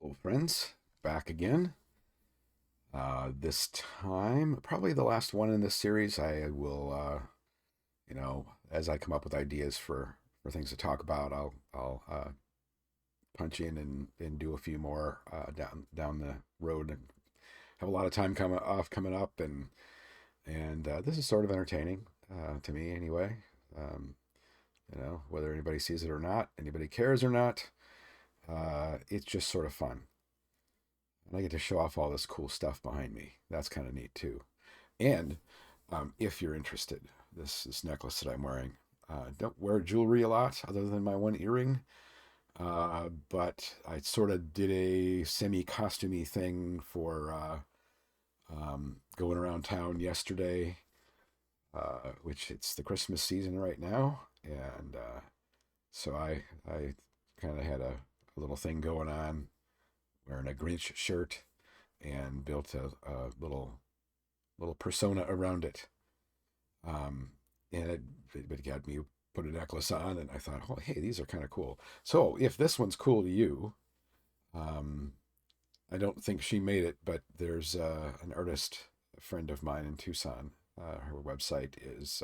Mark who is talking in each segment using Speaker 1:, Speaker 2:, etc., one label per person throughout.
Speaker 1: Hello, friends, back again. This time, probably the last one in this series. I will, as I come up with ideas for things to talk about, I'll punch in and do a few more down the road, and have a lot of time coming up, and this is sort of entertaining to me anyway. Um, whether anybody sees it or not, anybody cares or not, it's just sort of fun. And I get to show off all this cool stuff behind me. That's kind of neat too. And if you're interested, this necklace that I'm wearing, don't wear jewelry a lot other than my one earring. But I sort of did a semi-costumey thing for going around town yesterday, which it's the Christmas season right now, and so I kind of had a little thing going on, wearing a Grinch shirt, and built a little persona around it. And it got me put a necklace on, and I thought, oh, hey, these are kind of cool. So if this one's cool to you, um, I don't think she made it, but there's an artist, a friend of mine in Tucson. Her website is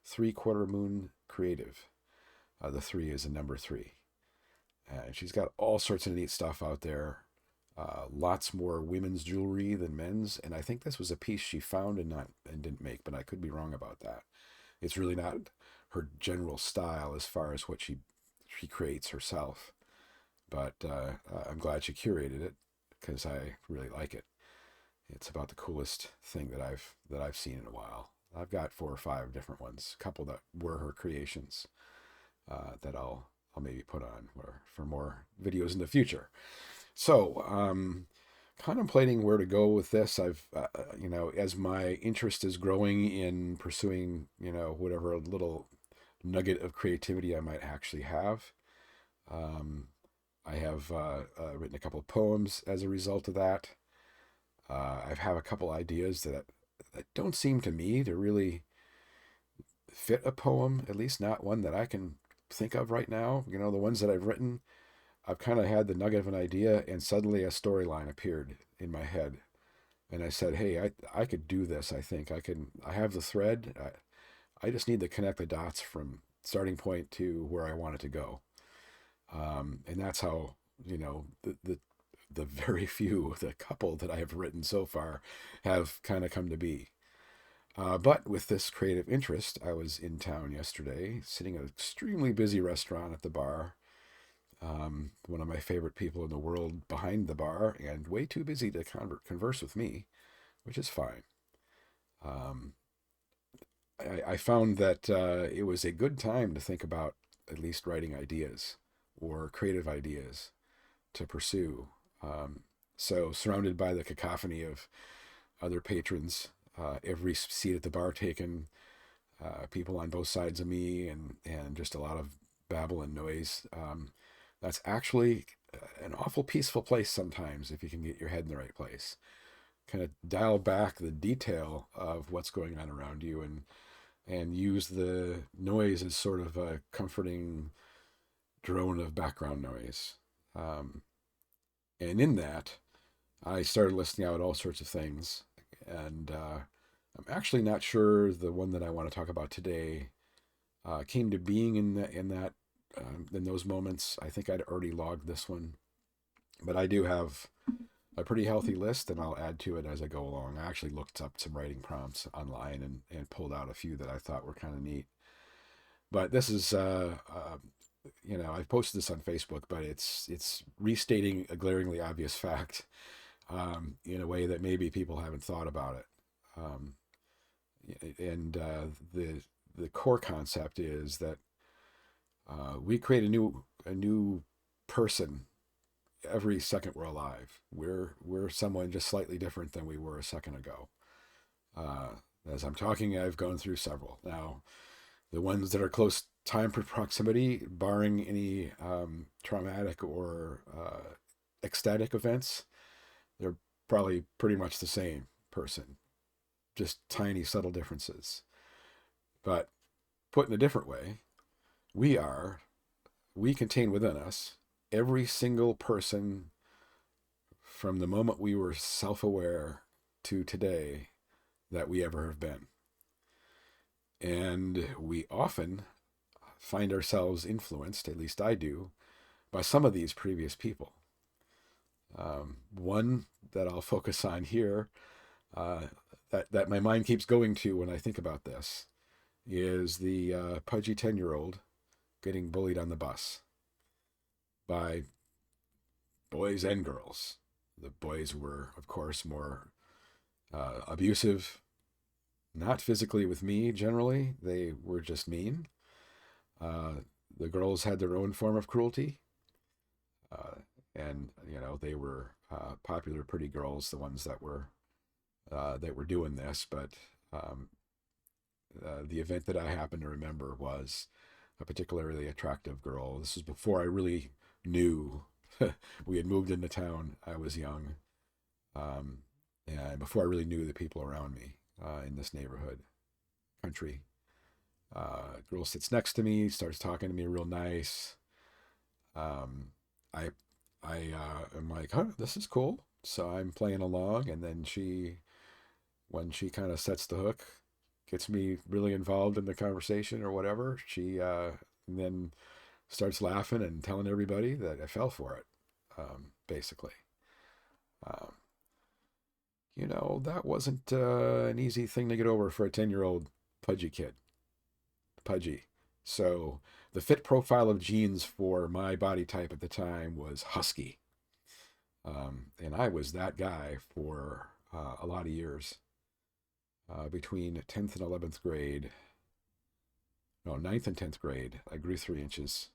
Speaker 1: Three Quarter Moon Creative. The three is a number three. And she's got all sorts of neat stuff out there. Lots more women's jewelry than men's, and I think this was a piece she found and didn't make, but I could be wrong about that. It's really not her general style as far as what she creates herself, but I'm glad she curated it because I really like it. It's about the coolest thing that I've seen in a while. I've got four or five different ones, a couple that were her creations that I'll maybe put on for more videos in the future. So, contemplating where to go with this. As my interest is growing in pursuing, whatever little nugget of creativity I might actually have. Um, I have written a couple of poems as a result of that. I have a couple ideas that don't seem to me to really fit a poem, at least not one that I can think of right now. The ones that I've written, I've kind of had the nugget of an idea, and suddenly a storyline appeared in my head, and I said, "Hey, I could do this. I think I can. I have the thread. I just need to connect the dots from starting point to where I want it to go." And that's how the very few, the couple that I have written so far, have kind of come to be. But with this creative interest, I was in town yesterday, sitting at an extremely busy restaurant at the bar, one of my favorite people in the world behind the bar, and way too busy to converse with me, which is fine. Um, I found that it was a good time to think about at least writing ideas or creative ideas to pursue. Um, so, surrounded by the cacophony of other patrons, every seat at the bar taken, people on both sides of me, and just a lot of babble and noise. That's actually an awful peaceful place sometimes if you can get your head in the right place. Kind of dial back the detail of what's going on around you, and use the noise as sort of a comforting drone of background noise. Um, and in that, I started listing out all sorts of things, and I'm actually not sure the one that I want to talk about today came to being in those moments. I think I'd already logged this one, but I do have a pretty healthy list, and I'll add to it as I go along. I actually looked up some writing prompts online and pulled out a few that I thought were kind of neat. But this is, I've posted this on Facebook, but it's restating a glaringly obvious fact in a way that maybe people haven't thought about it. Um, and the core concept is that we create a new person every second we're alive. We're someone just slightly different than we were a second ago. Uh, as I'm talking, I've gone through several. Now, the ones that are close time proximity, barring any traumatic or ecstatic events, they're probably pretty much the same person, just tiny, subtle differences. But put in a different way, we are, we contain within us every single person from the moment we were self-aware to today that we ever have been. And we often find ourselves influenced, at least I do, by some of these previous people. One that I'll focus on here, that my mind keeps going to when I think about this, is the pudgy 10-year-old getting bullied on the bus by boys and girls. The boys were, of course, more abusive, not physically with me generally. They were just mean. The girls had their own form of cruelty. And, they were popular, pretty girls, the ones that were doing this. But the event that I happen to remember was a particularly attractive girl. This was before I really knew. We had moved into town. I was young. And before I really knew the people around me in this neighborhood, country. Girl sits next to me, starts talking to me real nice. I am like, huh, this is cool. So I'm playing along, and then when she kind of sets the hook, gets me really involved in the conversation or whatever, she then starts laughing and telling everybody that I fell for it, basically. Um, that wasn't an easy thing to get over for a 10-year-old pudgy kid. Pudgy. So the fit profile of genes for my body type at the time was husky. And I was that guy for a lot of years. Between 10th and 11th grade, no, 9th and 10th grade, I grew 3 inches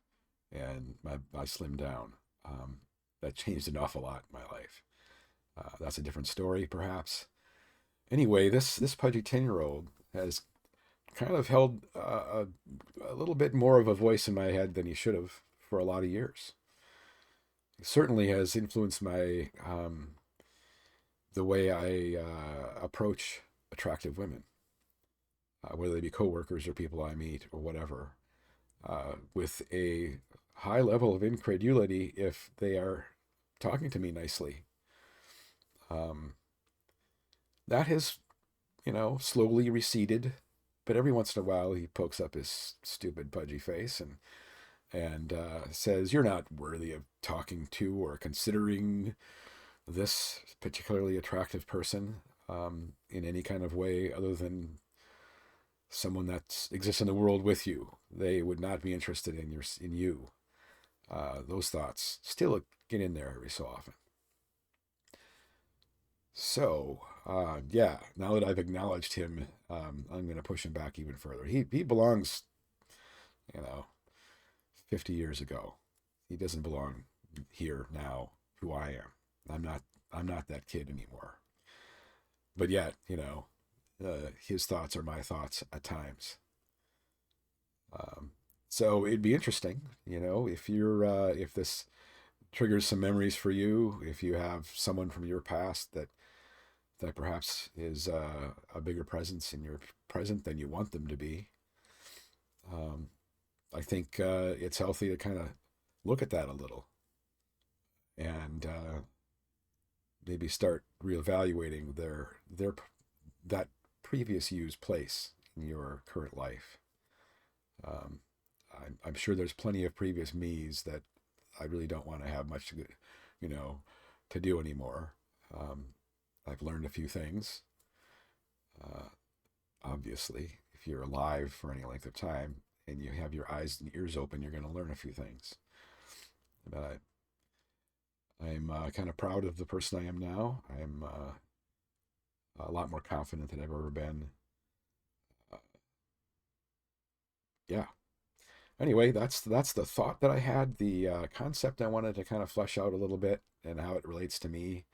Speaker 1: and I slimmed down. That changed an awful lot in my life. That's a different story, perhaps. Anyway, this pudgy 10-year-old has kind of held a little bit more of a voice in my head than he should have for a lot of years. He certainly has influenced my the way I approach attractive women, whether they be coworkers or people I meet or whatever, with a high level of incredulity if they are talking to me nicely. That has, slowly receded, but every once in a while he pokes up his stupid pudgy face and says, "You're not worthy of talking to or considering this particularly attractive person in any kind of way other than someone that exists in the world with you. They would not be interested in you." Those thoughts still get in there every so often. So, now that I've acknowledged him, I'm going to push him back even further. He belongs, 50 years ago. He doesn't belong here now, who I am. I'm not that kid anymore. But yet, his thoughts are my thoughts at times. So it'd be interesting, if this triggers some memories for you, if you have someone from your past that perhaps is a bigger presence in your present than you want them to be. I think it's healthy to kind of look at that a little and maybe start reevaluating that previous you's place in your current life. I'm sure there's plenty of previous me's that I really don't want to have much to do anymore. I've learned a few things. Obviously, if you're alive for any length of time and you have your eyes and ears open, you're going to learn a few things. But I'm kind of proud of the person I am now. I'm a lot more confident than I've ever been. Yeah. Anyway, that's the thought that I had, the concept I wanted to kind of flesh out a little bit and how it relates to me.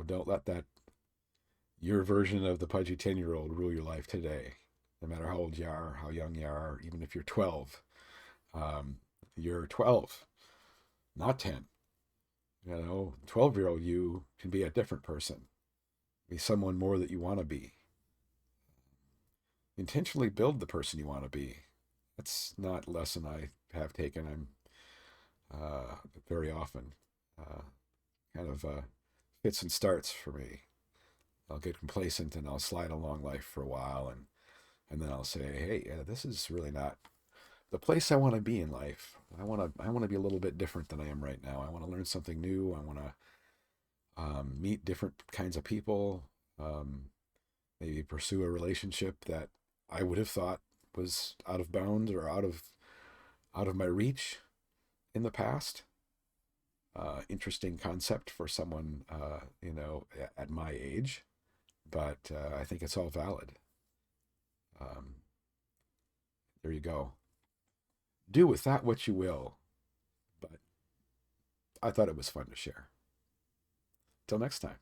Speaker 1: Don't let your version of the pudgy 10-year-old rule your life today. No matter how old you are, how young you are, even if you're 12. You're 12, not 10. 12-year-old you can be a different person. Be someone more that you want to be. Intentionally build the person you want to be. That's not a lesson I have taken very often. kind of fits and starts for me. I'll get complacent and I'll slide along life for a while, and then I'll say, hey, this is really not the place I want to be in life. I want to be a little bit different than I am right now. I want to learn something new. I want to meet different kinds of people. Um, Maybe pursue a relationship that I would have thought was out of bounds or out of my reach in the past. Interesting concept for someone, at my age, but I think it's all valid. Um, there you go. Do with that what you will, but I thought it was fun to share. Till next time.